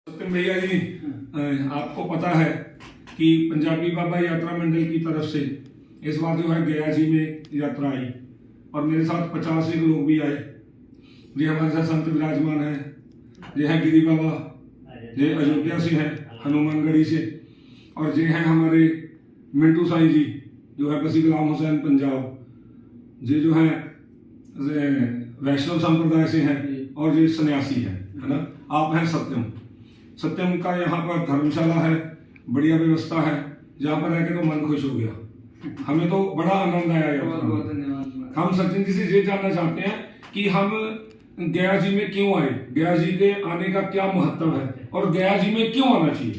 सत्यम भैया जी, आपको पता है कि पंजाबी बाबा यात्रा मंडल की तरफ से इस बार जो है गया जी में यात्रा आई और मेरे साथ 50 एक लोग भी आए। ये हमारे साथ संत विराजमान है, ये है गिरी बाबा, ये अयोध्या से है, हनुमानगढ़ी से, और ये है हमारे मिंटू साईं जी जो है बसी गुलाम हुसैन पंजाब, ये जो है वैष्णव संप्रदाय से हैं और ये सन्यासी है ना। आप हैं सत्यम। सत्यम का यहाँ पर धर्मशाला है, बढ़िया व्यवस्था है, जहाँ पर रह के तो मन खुश हो गया। हमें तो बड़ा आनंद आया। बहुत बहुत धन्यवाद। हम सचिन जी से ये जानना चाहते हैं कि हम गया जी में क्यों आए, गया जी के आने का क्या महत्व है और गया जी में क्यों आना चाहिए।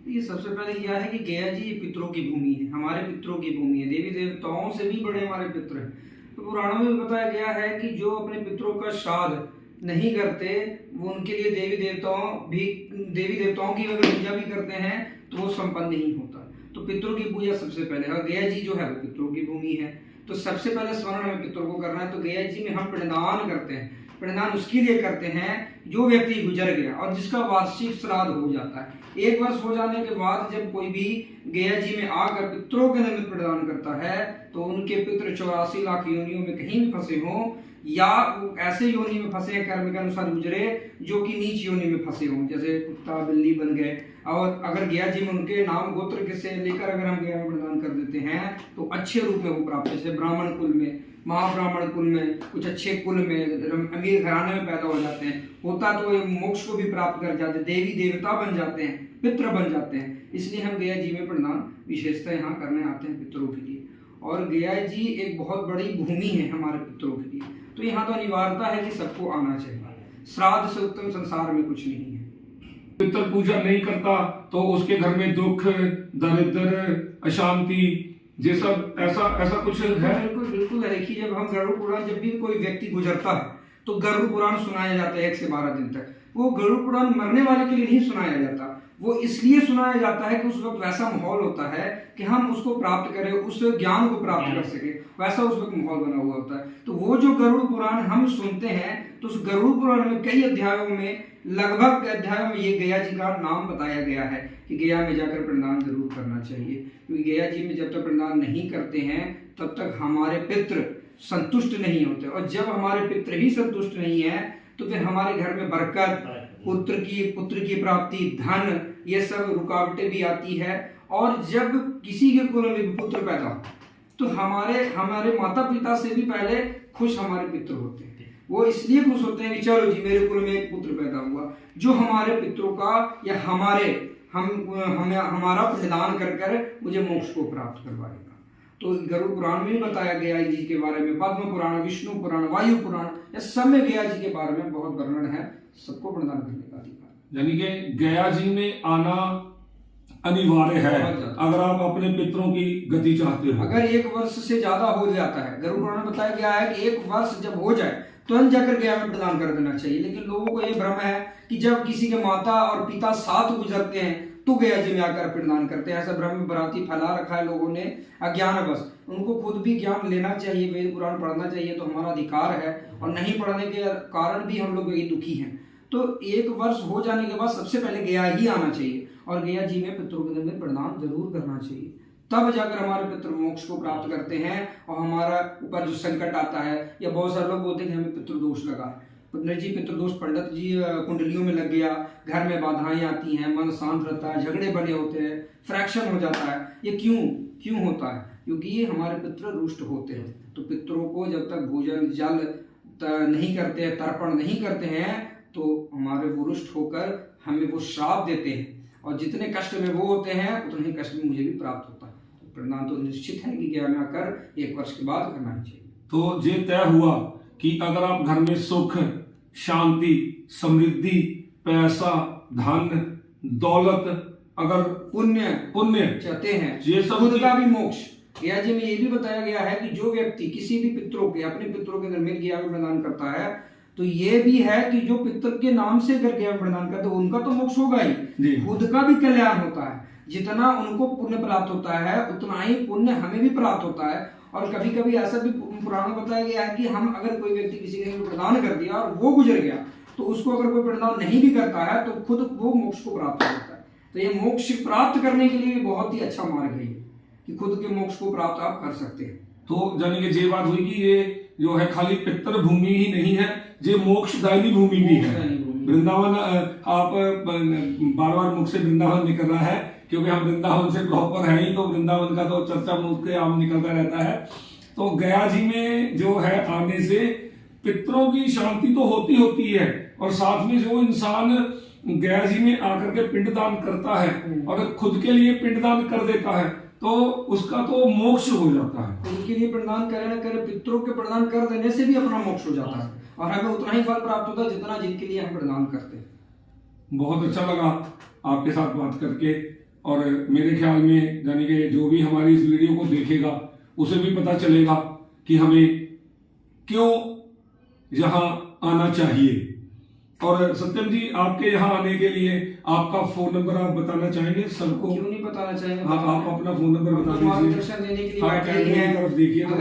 ये सबसे पहले यह है कि गया जी पितरों की भूमि है, हमारे पितरों की भूमि है, देवी देवताओं से भी बड़े हमारे पितर हैं। तो पुराणों में बताया गया है कि जो अपने पितरों का श्राद्ध नहीं करते वो उनके लिए देवी देवताओं की अगर पूजा भी करते हैं तो वो संपन्न नहीं होता। तो पितरों की पूजा सबसे पहले, और गया जी जो है वो पितरों की भूमि है, तो सबसे पहले स्मरण हमें पितरों को करना है। तो गया जी में हम पिंडदान करते हैं। पिंडदान उसके लिए करते हैं जो व्यक्ति गुजर गया और जिसका वार्षिक श्राद्ध हो जाता है। 1 वर्ष हो जाने के बाद जब कोई भी गया जी में आकर पितरों के निमित्त प्रदान करता है तो उनके पितृ 84 लाख योनियों में कहीं भी फंसे हों या ऐसे योनि में फंसे कर्म के अनुसार गुजरे जो कि नीच योनि में फंसे हों, जैसे कुत्ता बिल्ली बन गए, और अगर गया जी में उनके नाम गोत्र के से लेकर अगर हम गया में प्रदान कर देते हैं तो अच्छे रूप में वो प्राप्त, जैसे ब्राह्मण कुल में, महाब्राह्मण कुल में, कुछ अच्छे कुल में, अमीर घराने में पैदा हो जाते हैं, होता तो मोक्ष को भी प्राप्त कर जाते हैं, देवी देवता बन जाते हैं, पितृ बन जाते हैं। इसलिए हम गया जी में प्रदान विशेषता यहाँ करने आते हैं पितरों के लिए। और गया जी एक बहुत बड़ी भूमि है हमारे पितरों के लिए, तो यहाँ तो अनिवार्यता है कि सबको आना चाहिए। श्राद्ध से उत्तम संसार में कुछ नहीं है। पितर पूजा नहीं करता तो उसके घर में दुख, दरिद्र, अशांति, ये सब ऐसा कुछ है। बिल्कुल बिल्कुल है। देखिए, जब हम गरुड़ पुराण, जब भी कोई व्यक्ति गुजरता है तो गरुड़ पुराण सुनाया जाता है 1 से 12 दिन तक। वो गरुड़ पुराण मरने वाले के लिए नहीं सुनाया जाता, वो इसलिए सुनाया जाता है कि उस वक्त वैसा माहौल होता है कि हम उसको प्राप्त करें, उस ज्ञान को प्राप्त कर सके, वैसा उस वक्त माहौल बना हुआ होता है। तो वो जो गरुड़ पुराण हम सुनते हैं तो उस गरुड़ पुराण में कई अध्यायों में, लगभग अध्यायों में ये गया जी का नाम बताया गया है कि गया में जाकर प्रदान जरूर करना चाहिए, क्योंकि गया जी में जब तक प्रदान नहीं करते हैं तब तक हमारे पितृ संतुष्ट नहीं होते, और जब हमारे पितृ ही संतुष्ट नहीं है तो फिर हमारे घर में बरकत, पुत्र की प्राप्ति, धन, ये सब रुकावटें भी आती है। और जब किसी के कुल में पुत्र पैदा तो हमारे माता पिता से भी पहले खुश हमारे पितृ होते हैं। वो इसलिए खुश होते हैं कि चलो जी मेरे कुल में एक पुत्र पैदा हुआ जो हमारे पितरों का या हमारा प्रदान कर मुझे मोक्ष को प्राप्त करवाएगा। तो गरुड़ पुराण में भी बताया गया जी के बारे में, पद्म पुराण, विष्णु पुराण, वायु पुराण, ये सब में गया जी के बारे में बहुत वर्णन है। सबको प्रदान करने का अधिकार, यानी कि गया जी में आना अनिवार्य है अगर आप अपने पितरों की गति चाहते हो। अगर 1 वर्ष से ज्यादा हो जाता है, गरुड़ पुराण में बताया गया है कि 1 वर्ष जब हो जाए तुरंत जाकर गया में प्रदान कर देना चाहिए। लेकिन लोगों को ये भ्रम है कि जब किसी के माता और पिता साथ गुजरते हैं तो गया जी में आकर प्रदान करते हैं। ऐसा भ्रम भ्रांति फैला रखा है लोगों ने अज्ञानवश। उनको खुद भी ज्ञान लेना चाहिए, वेद पुराण पढ़ना चाहिए, तो हमारा अधिकार है, और नहीं पढ़ने के कारण भी हम लोग दुखी हैं। तो 1 वर्ष हो जाने के बाद सबसे पहले गया ही आना चाहिए और गया जी में पितरों के में प्रदान जरूर करना चाहिए, तब जाकर हमारे पितृ मोक्ष को प्राप्त करते हैं। और हमारा ऊपर जो संकट आता है, या बहुत सारे लोग बोलते हैं कि हमें पितृदोष लगा है, पितृदोष पंडित जी कुंडलियों में लग गया, घर में बाधाएं आती हैं, मन शांत रहता है, झगड़े बने होते हैं, फ्रैक्शन हो जाता है। ये क्यों होता है? क्योंकि ये हमारे पितृ रुष्ट होते हैं। तो पितरों को जब तक भोजन जल नहीं करते हैं, तर्पण नहीं करते हैं, तो हमारे वो रुष्ट होकर हमें वो श्राप देते हैं, और जितने कष्ट में वो होते हैं उतने ही कष्ट में मुझे भी प्राप्त होता है। तो प्रदान तो निश्चित है कि गया में आकर 1 वर्ष के बाद करना ही चाहिए। तो ये तय हुआ कि अगर आप घर में सुख, शांति, समृद्धि, पैसा, धन, दौलत, अगर पुण्य चाहते हैं, ये सब खुद का भी मोक्ष, गया जी में ये भी बताया गया है कि जो व्यक्ति किसी भी पितरों के, अपने पितरों के निर्मित गया में प्रदान करता है तो ये भी है कि जो पितर के नाम से अगर गया में प्रदान करते उनका तो मोक्ष होगा ही, खुद का भी कल्याण होता है। जितना उनको पुण्य प्राप्त होता है उतना ही पुण्य हमें भी प्राप्त होता है। और कभी कभी ऐसा भी पुराण में बताया गया है कि हम अगर कोई व्यक्ति किसी ने प्रदान कर दिया और वो गुजर गया तो उसको अगर कोई पिंडदान नहीं भी करता है तो खुद वो मोक्ष को प्राप्त हो जाता है। तो ये मोक्ष प्राप्त करने के लिए भी बहुत ही अच्छा मार्ग है कि खुद के मोक्ष को प्राप्त आप कर सकते हैं। तो जानी कि ये बात हुई कि ये जो है खाली पितृ भूमि ही नहीं है, ये मोक्षदायिनी भूमि भी है। वृंदावन आप बार बार मुख से वृंदावन निकल रहा है, क्योंकि हम वृंदावन से प्रॉपर है ही, तो वृंदावन का तो चर्चा मुख के आम निकलता रहता है। तो गया जी में जो है आने से पितरों की शांति तो होती है, और साथ में जो इंसान गया जी में आकर के पिंडदान करता है और खुद के लिए पिंडदान कर देता है तो उसका तो मोक्ष हो जाता है। खुद के लिए पिंडदान करे ना करे, पितरों के पिंडदान कर देने से भी अपना मोक्ष हो जाता है और हमें उतना ही फल प्राप्त होता है जितना जिनके लिए हम पिंडदान करते हैं। बहुत अच्छा लगा आपके साथ बात करके, और मेरे ख्याल में यानी कि जो भी हमारी इस वीडियो को देखेगा उसे भी पता चलेगा कि हमें क्यों यहाँ आना चाहिए। और सत्यम जी, आपके यहाँ आने के लिए आपका फोन नंबर आप बताना चाहेंगे सबको? क्यों नहीं बताना चाहेंगे। हाँ, आप अपना फोन नंबर बता दीजिए। मार्गदर्शन देने के लिए हाँ, कैमरे की तरफ देखिए, तो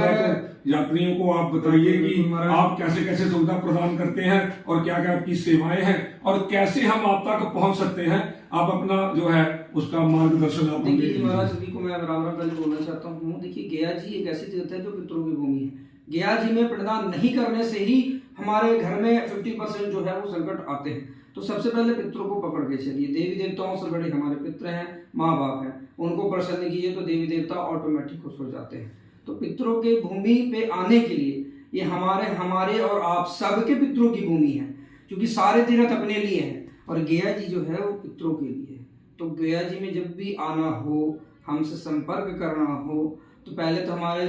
यात्रियों को आप बताइए कि आप कैसे कैसे सुविधा प्रदान करते हैं और क्या क्या आपकी सेवाएं हैं और कैसे हम आप तक पहुंच सकते हैं। आप अपना जो है उसका मार्गदर्शन आप देखिए महाराज, सभी को मैं बराबर पहले बोलना चाहता हूँ। देखिए, गया जी एक ऐसी तीर्थ है जो पितरों की भूमि है। गया जी में पिंडदान नहीं करने से ही हमारे घर में 50% जो है वो संकट आते हैं। तो सबसे पहले पितरों को पकड़ के चलिए। देवी देवताओं से बड़े हमारे पितर हैं, माँ बाप हैं, उनको प्रसन्न कीजिए तो देवी देवता ऑटोमेटिक खुश हो जाते हैं। तो पितरों के भूमि पे आने के लिए ये हमारे और आप सबके पितरों की भूमि है, क्योंकि सारे तीर्थ अपने लिए हैं और गया जी जो है वो पितरों के लिए है। तो गया जी में जब भी आना हो, हमसे संपर्क करना हो, तो पहले तो हमारे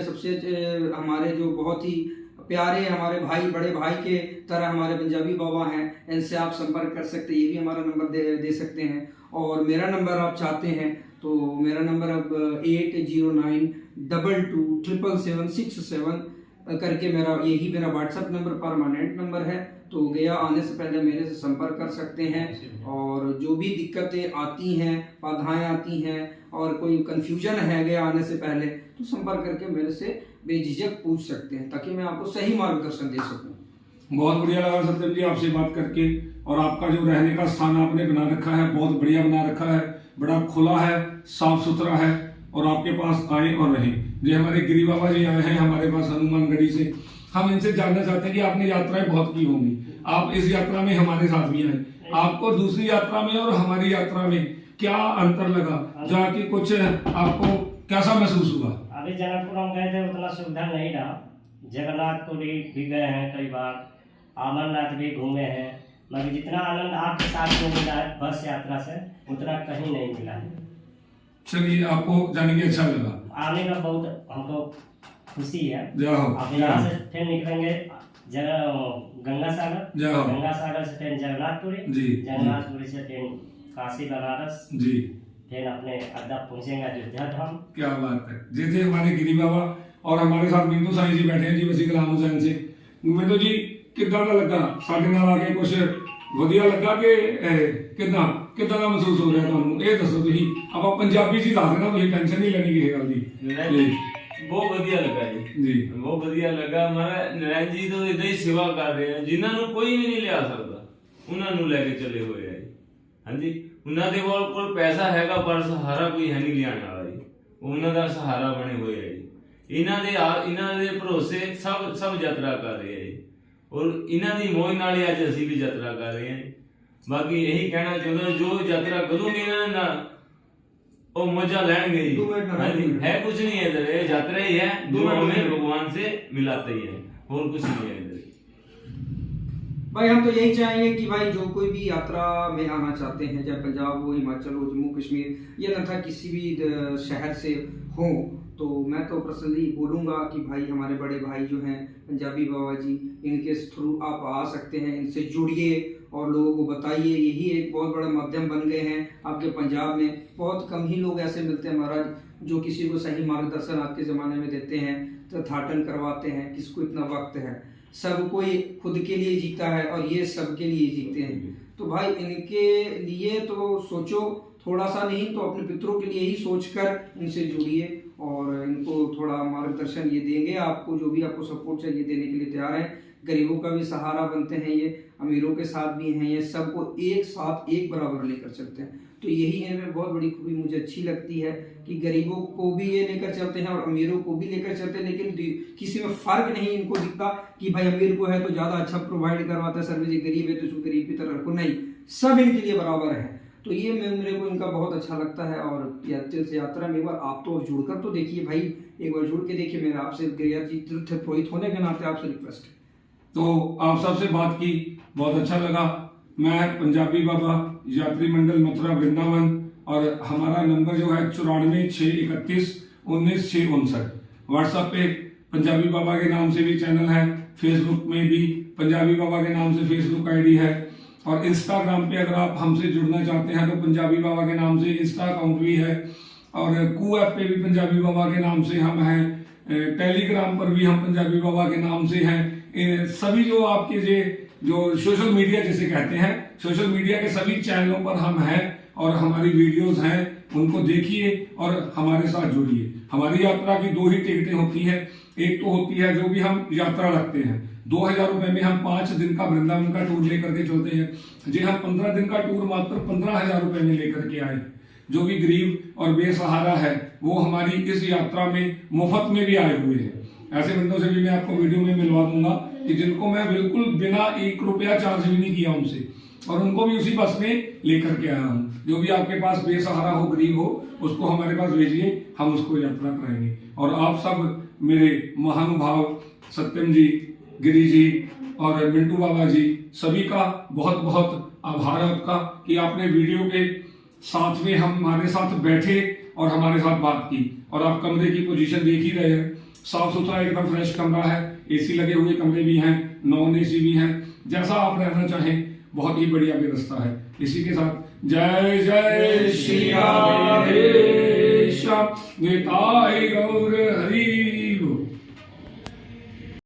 जो बहुत ही प्यारे हमारे भाई, बड़े भाई के तरह हमारे पंजाबी बाबा हैं, इनसे आप संपर्क कर सकते हैं। ये भी हमारा नंबर दे सकते हैं। और मेरा नंबर आप चाहते हैं तो मेरा नंबर अब 8092227767 करके यही मेरा व्हाट्सएप नंबर परमानेंट नंबर है। तो गया आने से पहले मेरे से संपर्क कर सकते हैं और जो भी दिक्कतें आती हैं, बाधाएं आती हैं और कोई कंफ्यूजन है गया आने से पहले, तो संपर्क करके मेरे से बेझिझक पूछ सकते हैं ताकि मैं आपको सही मार्गदर्शन दे सकूं। बहुत बढ़िया लगा सत्यम जी आपसे बात करके, और आपका जो रहने का स्थान आपने बना रखा है बहुत बढ़िया बना रखा है, बड़ा खुला है, साफ सुथरा है, और आपके पास आए और रहें। जो हमारे गिरी बाबा जी आए हैं हमारे पास हनुमानगढ़ी से, हम इनसे जानना चाहते हैं कि आपने यात्राएं बहुत की होंगी, आप इस यात्रा में हमारे साथ भी आए, आपको दूसरी यात्रा में और हमारी यात्रा में क्या अंतर लगा, जाके कुछ आपको कैसा महसूस हुआ? अभी जनकपुर हम गए थे, उतना सुविधा नहीं रहा। जगन्नाथपुरी भी गए हैं कई बार, अमरनाथ भी घूमे हैं, मगर जितना आनंद आपके साथ में मिला है बस यात्रा से उतना कहीं नहीं मिला है। चलिए, आपको जाने के अच्छा लगा? आने का बहुत हमको खुशी है। जाओ, अब यहाँ से फिर निकलेंगे गंगा सागर से ट्रेन जगन्नाथपुरी, जगन्नाथपुरी से ट्रेन काशी बनारस जी, फिर अपने अड्डा पहुंचेंगे अयोध्या धाम। क्या बात है। जी थे हमारे गिरी बाबा, और हमारे साथ बिंदु साईं जी बैठे हैं जी वसी कलाम हुसैन से। बिंदु जी, कितना का लगा साढ़े नाल आके? कुछ ਵਧੀਆ ਲੱਗਾ ਕਿ ਕਿਦਾਂ ਦਾ ਮਹਿਸੂਸ ਹੋ ਰਿਹਾ ਤੁਹਾਨੂੰ? ਇਹ ਦੱਸੋ ਤੁਸੀਂ। ਆਪਾਂ ਪੰਜਾਬੀ ਜੀ ਦੱਸ ਦੇਣਾ, ਤੁਸੀਂ ਟੈਨਸ਼ਨ ਨਹੀਂ ਲੈਣੀ ਕਿਸੇ ਗੱਲ ਦੀ। ਬਹੁਤ ਵਧੀਆ ਲੱਗਾ ਜੀ, ਬਹੁਤ ਵਧੀਆ ਲੱਗਾ। ਮਹਾਰਾਜ ਨਰੈਣ ਜੀ ਤੋਂ ਇਦਾਂ ਹੀ ਸੇਵਾ ਕਰ ਰਹੇ ਆ ਜਿਨ੍ਹਾਂ ਨੂੰ ਕੋਈ ਵੀ ਨਹੀਂ ਲਿਆ ਸਕਦਾ, ਉਹਨਾਂ ਨੂੰ ਲੈ ਕੇ ਚੱਲੇ ਹੋਏ ਆ ਜੀ। ਹਾਂਜੀ, ਉਹਨਾਂ ਦੇ ਕੋਲ ਪੈਸਾ ਹੈਗਾ ਪਰ ਸਹਾਰਾ ਕੋਈ ਹੈ ਨਹੀਂ ਲਿਆਉਣ ਵਾਲਾ ਜੀ, ਉਹਨਾਂ ਦਾ ਸਹਾਰਾ ਬਣੇ ਹੋਏ ਆ ਜੀ। ਇਹਨਾਂ ਦੇ ਭਰੋਸੇ ਸਭ ਯਾਤਰਾ ਕਰ ਰਹੇ ਆ ਜੀ, ਔਰ ਇਹਨਾਂ ਦੀ ਮੌਜ ਨਾਲ ਹੀ ਅੱਜ ਅਸੀਂ ਵੀ ਯਾਤਰਾ ਕਰ ਰਹੇ ਹਾਂ। ਬਾਕੀ ਇਹੀ ਕਹਿਣਾ ਚਾਹੁੰਦਾ, ਜੋ ਯਾਤਰਾ ਕਰੂਗੇ ਇਹਨਾਂ ਨਾਲ ਉਹ मजा लेंगे ही। है कुछ नहीं है इधर, ये यात्रा ही है, जो हमें भगवान से मिलाता ही है, और कुछ नहीं है इधर। भाई हम तो यही चाहेंगे कि भाई जो कोई भी यात्रा में आना चाहते हैं, चाहे पंजाब हो, हिमाचल हो, जम्मू कश्मीर या तथा किसी भी शहर से हो, तो मैं तो पर्सनली बोलूँगा कि भाई हमारे बड़े भाई जो हैं पंजाबी बाबा जी, इनके थ्रू आप आ सकते हैं, इनसे जुड़िए और लोगों को बताइए। यही एक बहुत बड़ा माध्यम बन गए हैं आपके पंजाब में। बहुत कम ही लोग ऐसे मिलते हैं महाराज जो किसी को सही मार्गदर्शन आज के ज़माने में देते हैं, तथाटन करवाते हैं। किसको इतना वक्त है? सब कोई खुद के लिए जीता है और ये सबके लिए जीते हैं। तो भाई इनके लिए तो सोचो, थोड़ा सा नहीं तो अपने पितरों के लिए ही सोचकर इनसे जुड़िए और इनको थोड़ा मार्गदर्शन ये देंगे आपको, जो भी आपको सपोर्ट चाहिए देने के लिए तैयार है। गरीबों का भी सहारा बनते हैं ये, अमीरों के साथ भी हैं, ये सबको एक साथ एक बराबर लेकर चलते हैं। तो यही इनमें बहुत बड़ी खूबी मुझे अच्छी लगती है कि गरीबों को भी ये लेकर चलते हैं और अमीरों को भी लेकर चलते हैं, लेकिन किसी में फ़र्क नहीं इनको दिखता कि भाई अमीर को है तो ज़्यादा अच्छा प्रोवाइड करवाता है सर्विस, गरीब है तो उसको गरीब की तरह रखो, नहीं, सब इनके लिए बराबर है। तो ये मेरे को इनका बहुत अच्छा लगता है। और यात्रा में एक बार आप तो जुड़कर तो देखिए भाई, एक बार जुड़ के देखिए, मेरा आपसे गया जी तीर्थ पुरोहित होने के नाते आपसे रिक्वेस्ट है। तो आप सबसे बात की, बहुत अच्छा लगा। मैं पंजाबी बाबा यात्री मंडल मथुरा वृंदावन, और हमारा नंबर जो है 9461319659। व्हाट्सएप पे पंजाबी बाबा के नाम से भी चैनल है, फेसबुक में भी पंजाबी बाबा के नाम से फेसबुक आईडी है, और इंस्टाग्राम पे अगर आप हमसे जुड़ना चाहते हैं तो पंजाबी बाबा के नाम से इंस्टा अकाउंट भी है, और कू ऐप पे भी पंजाबी बाबा के नाम से हम हैं, टेलीग्राम पर भी हम पंजाबी बाबा के नाम से हैं। सभी जो आपके जो सोशल मीडिया जिसे कहते हैं, सोशल मीडिया के सभी चैनलों पर हम हैं, और हमारी वीडियोस हैं, उनको देखिए और हमारे साथ जुड़िए। हमारी यात्रा की 2 ही टिकटें होती हैं। एक तो होती है जो भी हम यात्रा रखते हैं, 2000 रुपए में हम 5 दिन का वृंदावन का टूर लेकर के चलते हैं। जी हम 15 दिन का टूर मात्र 15,000 रुपए में लेकर के आए। जो भी गरीब और बेसहारा है वो हमारी इस यात्रा में मुफ्त में भी आए हुए हैं। ऐसे बंदों से भी मैं आपको वीडियो में मिलवा दूंगा कि जिनको मैं बिल्कुल बिना 1 रुपया चार्ज भी नहीं किया उनसे, और उनको भी उसी बस में लेकर के आया हूँ। जो भी आपके पास बेसहारा हो, गरीब हो, उसको हमारे पास भेजिए, हम उसको यात्रा कराएंगे। और आप सब मेरे महानुभाव सत्यम जी, गिरी जी और मिंटू बाबा जी, सभी का बहुत बहुत आभार आपका कि आपने वीडियो के साथ में हमारे साथ बैठे और हमारे साथ बात की। और आप कमरे की पोजीशन देख ही रहे हैं, साफ सुथरा एकदम फ्रेश कमरा है, एसी लगे हुए कमरे भी हैं, नॉन एसी भी हैं, जैसा आप रहना चाहें बहुत ही बढ़िया व्यवस्था है। इसी के साथ जय जय श्री राधे श्याम, निताय गौर हरि।